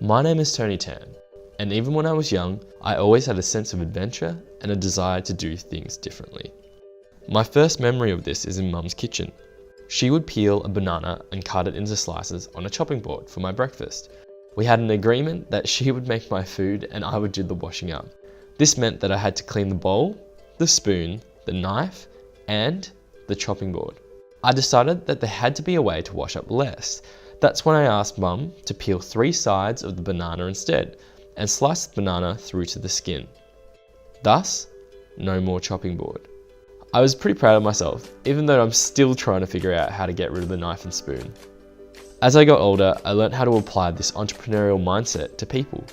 My name is Tony Tan, and even when I was young, I always had a sense of adventure and a desire to do things differently. My first memory of this is in Mum's kitchen. She would peel a banana and cut it into slices on a chopping board for my breakfast. We had an agreement that she would make my food and I would do the washing up. This meant that I had to clean the bowl, the spoon, the knife, and the chopping board. I decided that there had to be a way to wash up less. That's when I asked Mum to peel 3 sides of the banana instead and slice the banana through to the skin. Thus, no more chopping board. I was pretty proud of myself, even though I'm still trying to figure out how to get rid of the knife and spoon. As I got older, I learned how to apply this entrepreneurial mindset to people.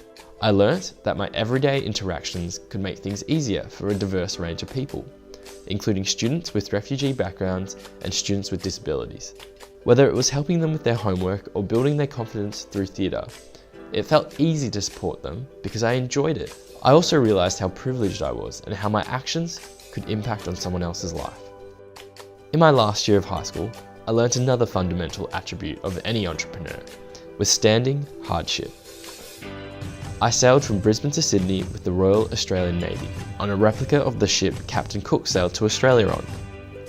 I learned that my everyday interactions could make things easier for a diverse range of people, including students with refugee backgrounds and students with disabilities. Whether it was helping them with their homework or building their confidence through theatre, it felt easy to support them because I enjoyed it. I also realised how privileged I was and how my actions could impact on someone else's life. In my last year of high school, I learnt another fundamental attribute of any entrepreneur: withstanding hardship. I sailed from Brisbane to Sydney with the Royal Australian Navy on a replica of the ship Captain Cook sailed to Australia on.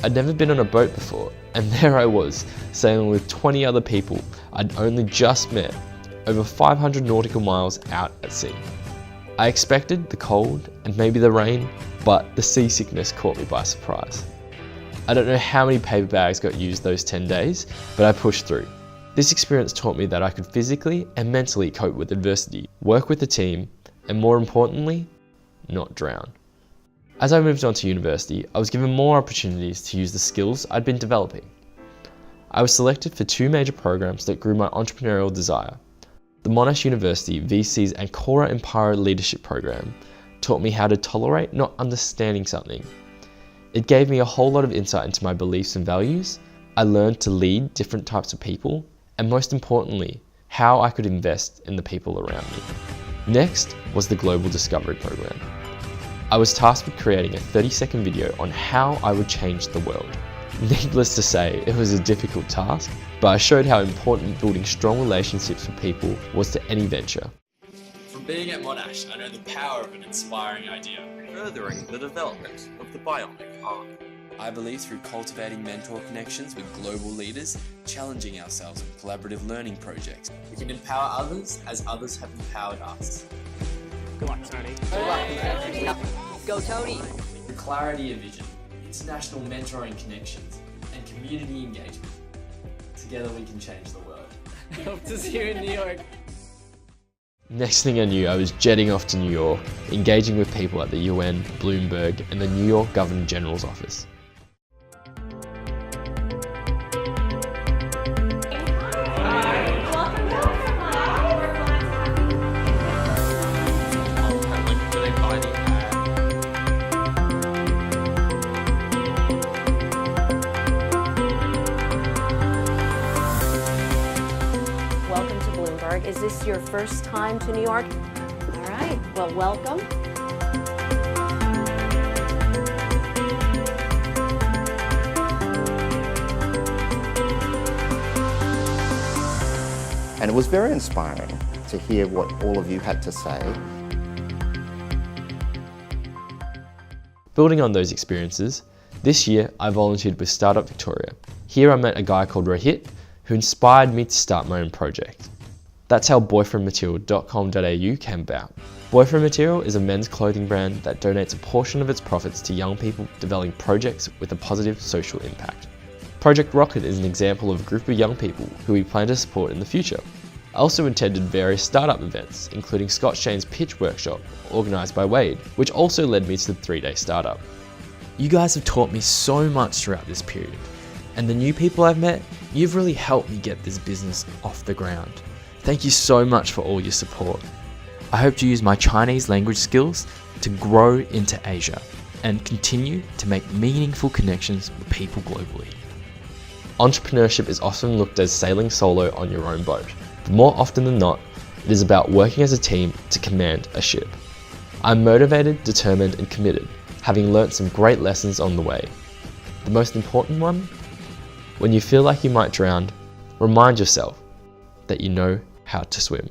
I'd never been on a boat before, and there I was, sailing with 20 other people I'd only just met, over 500 nautical miles out at sea. I expected the cold and maybe the rain, but the seasickness caught me by surprise. I don't know how many paper bags got used those 10 days, but I pushed through. This experience taught me that I could physically and mentally cope with adversity, work with a team, and more importantly, not drown. As I moved on to university, I was given more opportunities to use the skills I'd been developing. I was selected for 2 major programs that grew my entrepreneurial desire. The Monash University VC's Ancora Empire Leadership Program taught me how to tolerate not understanding something. It gave me a whole lot of insight into my beliefs and values. I learned to lead different types of people, and most importantly, how I could invest in the people around me. Next was the Global Discovery Program. I was tasked with creating a 30-second video on how I would change the world. Needless to say, it was a difficult task, but I showed how important building strong relationships with people was to any venture. From being at Monash, I know the power of an inspiring idea, furthering the development of the bionic arm. I believe through cultivating mentor connections with global leaders, challenging ourselves with collaborative learning projects, we can empower others as others have empowered us. Good luck, Tony. Go, Tony. The clarity of vision, international mentoring connections, and community engagement. Together we can change the world. Hope to see you in New York. Next thing I knew, I was jetting off to New York, engaging with people at the UN, Bloomberg, and the New York Governor General's office. Welcome to Bloomberg. Is this your first time to New York? All right, well, welcome. And it was very inspiring to hear what all of you had to say. Building on those experiences, this year I volunteered with Startup Victoria. Here I met a guy called Rohit who inspired me to start my own project. That's how boyfriendmaterial.com.au came about. Boyfriend Material is a men's clothing brand that donates a portion of its profits to young people developing projects with a positive social impact. Project Rocket is an example of a group of young people who we plan to support in the future. I also attended various startup events, including Scott Shane's pitch workshop, organised by Wade, which also led me to the 3-day startup. You guys have taught me so much throughout this period, and the new people I've met, you've really helped me get this business off the ground. Thank you so much for all your support. I hope to use my Chinese language skills to grow into Asia and continue to make meaningful connections with people globally. Entrepreneurship is often looked as sailing solo on your own boat, but more often than not, it is about working as a team to command a ship. I'm motivated, determined, and committed, having learnt some great lessons on the way. The most important one? When you feel like you might drown, remind yourself that you know how to swim.